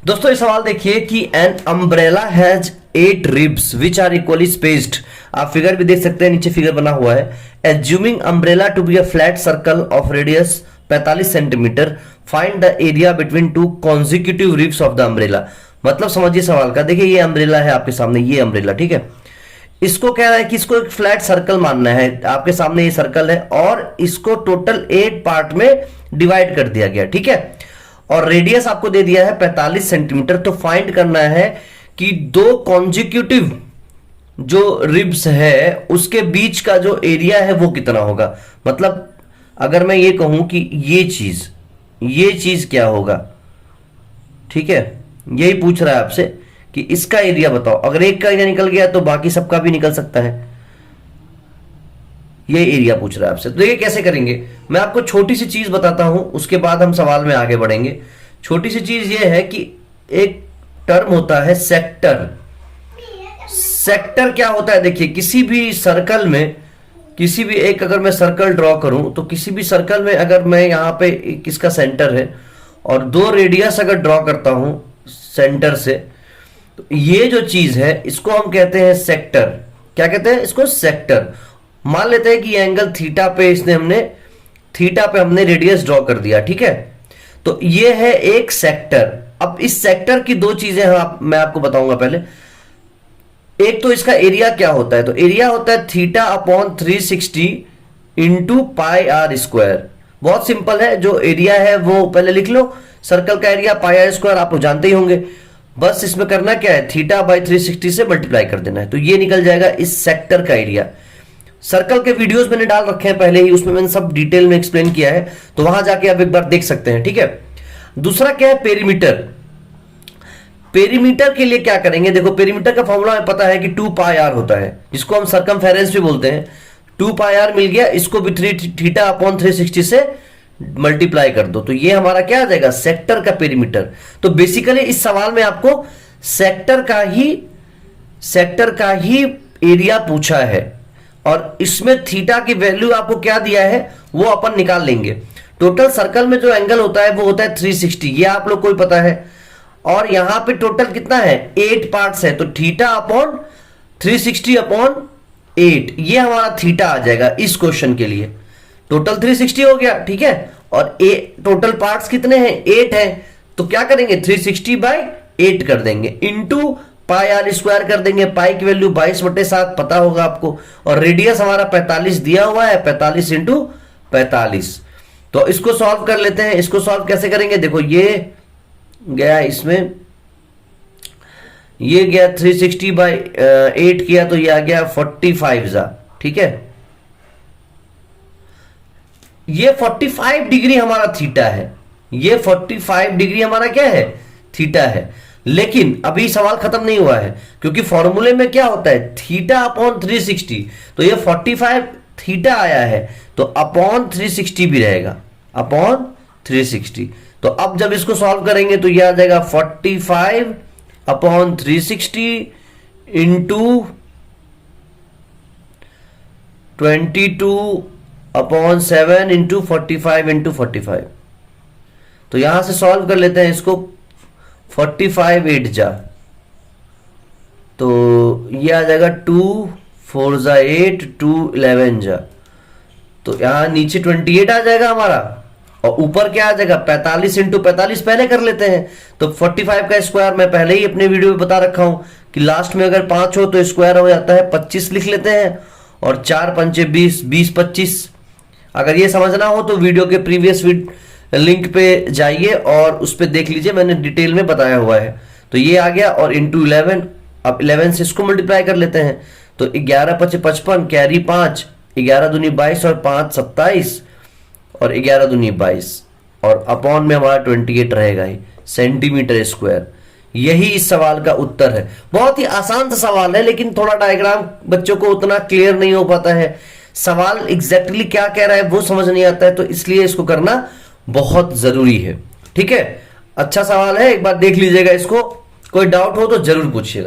दोस्तों ये सवाल देखिए कि an umbrella has 8 ribs which are equally spaced. आप फिगर भी देख सकते हैं, नीचे फिगर बना हुआ है। Assuming umbrella to be a flat circle of radius 45 centimetre, find the area between two consecutive ribs of the umbrella. मतलब समझिए सवाल का, देखिए ये अम्ब्रेला है आपके सामने, ये अम्ब्रेला, ठीक है। इसको कह रहा है कि इसको एक फ्लैट सर्कल मानना है। आपके सामने ये सर्कल है और इसको टोटल 8 पार्ट में डिवाइड कर दिया गया, ठीक है। और रेडियस आपको दे दिया है 45 सेंटीमीटर। तो फाइंड करना है कि दो कॉन्जिक्यूटिव जो रिब्स है उसके बीच का जो एरिया है वो कितना होगा। मतलब अगर मैं ये कहूं कि ये चीज क्या होगा, ठीक है, यही पूछ रहा है आपसे कि इसका एरिया बताओ। अगर एक का एरिया निकल गया तो बाकी सबका भी निकल सकता है। ये एरिया पूछ रहा है आपसे। तो ये कैसे करेंगे, मैं आपको छोटी सी चीज बताता हूं, उसके बाद हम सवाल में आगे बढ़ेंगे। छोटी सी चीज ये है कि एक टर्म होता है सेक्टर। सेक्टर क्या होता है, देखिए किसी भी सर्कल में, किसी भी एक अगर मैं सर्कल ड्रॉ करूं तो किसी भी सर्कल में अगर मैं यहां पे किसका सेंटर है और दो रेडियस अगर ड्रॉ करता हूं सेंटर से, तो ये जो चीज है इसको हम कहते हैं सेक्टर। क्या कहते हैं इसको, सेक्टर। मान लेते हैं कि एंगल थीटा पे हमने रेडियस ड्रॉ कर दिया, ठीक है। तो ये है एक सेक्टर। अब इस सेक्टर की दो चीजें मैं आपको बताऊंगा पहले। एक तो इसका एरिया क्या होता है, तो एरिया होता है theta upon 360 into pi R square. बहुत सिंपल है, जो एरिया है वो पहले लिख लो। सर्कल का एरिया पाई आर स्क्वायर आप लोग जानते ही होंगे। बस इसमें करना क्या है, थीटा बाई 360 से मल्टीप्लाई कर देना है, तो ये निकल जाएगा इस सेक्टर का एरिया। सर्कल के वीडियोस मैंने डाल रखे हैं पहले ही, उसमें मैंने सब डिटेल में एक्सप्लेन किया है, तो वहां जाके आप एक बार देख सकते हैं, ठीक है। दूसरा क्या है, पेरीमीटर। पेरीमीटर के लिए क्या करेंगे, देखो पेरीमीटर का फॉर्मूला हमें पता है कि 2 पाई आर होता है, जिसको हम सरकमफेरेंस भी बोलते हैं। 2 पाई आर मिल गया, इसको भी 3 थीटा अपॉन 360 से मल्टीप्लाई कर दो, तो ये हमारा क्या आ जाएगा, सेक्टर का पेरीमीटर। तो बेसिकली इस सवाल में आपको सेक्टर का ही एरिया पूछा है, और इसमें थीटा की वैल्यू आपको क्या दिया है वो अपन निकाल लेंगे। टोटल सर्कल में जो एंगल होता है वो होता है 360, ये आप लोग को ही पता है। और यहां पे टोटल कितना है, 8 पार्ट्स है, तो थीटा अपॉन 360 अपॉन 8, ये हमारा थीटा आ जाएगा इस क्वेश्चन के लिए। टोटल 360 हो गया, ठीक है, और टोटल पार्ट्स कितने हैं, 8 है, तो क्या करेंगे 360 बाई 8 कर देंगे, इंटू पाई आर स्क्वायर कर देंगे। पाई की वैल्यू 22/7 पता होगा आपको, और रेडियस हमारा 45 दिया हुआ है, 45 इंटू 45। तो इसको सॉल्व कर लेते हैं। इसको सॉल्व कैसे करेंगे, देखो ये गया इसमें, ये गया 360 बाई 8 किया तो ये आ गया 45, ठीक है। ये 45 डिग्री हमारा थीटा है, ये 45 डिग्री हमारा क्या है, थीटा है। लेकिन अभी सवाल खत्म नहीं हुआ है, क्योंकि फॉर्मूले में क्या होता है, थीटा अपॉन 360, तो ये 45 थीटा आया है, तो अपॉन 360 भी रहेगा, अपॉन 360। तो अब जब इसको सॉल्व करेंगे तो ये आ जाएगा 45 upon 360 into 22 upon 7 into 45 into 45। तो यहां से सॉल्व कर लेते हैं इसको, 45 8 जा, तो ये आ जाएगा 2 4 जा 8, 2 11 जा, तो यहां नीचे 28 आ जाएगा हमारा, और ऊपर क्या आ जाएगा 45 इंटू 45 पहले कर लेते हैं। तो 45 का स्क्वायर मैं पहले ही अपने वीडियो में बता रखा हूं कि लास्ट में अगर 5 हो तो स्क्वायर हो जाता है, 25 लिख लेते हैं, और 4 पंचे 20, 20 25। अगर ये समझना हो तो वीडियो के प्रीवियस लिंक पे जाइए और उस पे देख लीजिए, मैंने डिटेल में बताया हुआ है। तो ये आ गया, और इंटू 11, अब 11 से इसको मल्टीप्लाई कर लेते हैं, तो 11 5 55, कैरी 5, 11 दूनी 22 और 5 27, और 11 दूनी 22, और अपॉन में हमारा 28 रहेगा ही, सेंटीमीटर स्क्वायर। यही इस सवाल का उत्तर है। बहुत ही आसान सा सवाल है, लेकिन थोड़ा डायग्राम बच्चों को उतना क्लियर नहीं हो पाता है, सवाल एग्जैक्टली क्या कह रहा है वो समझ नहीं आता है, तो इसलिए इसको करना बहुत जरूरी है, ठीक है। अच्छा सवाल है, एक बार देख लीजिएगा इसको, कोई डाउट हो तो जरूर पूछिएगा।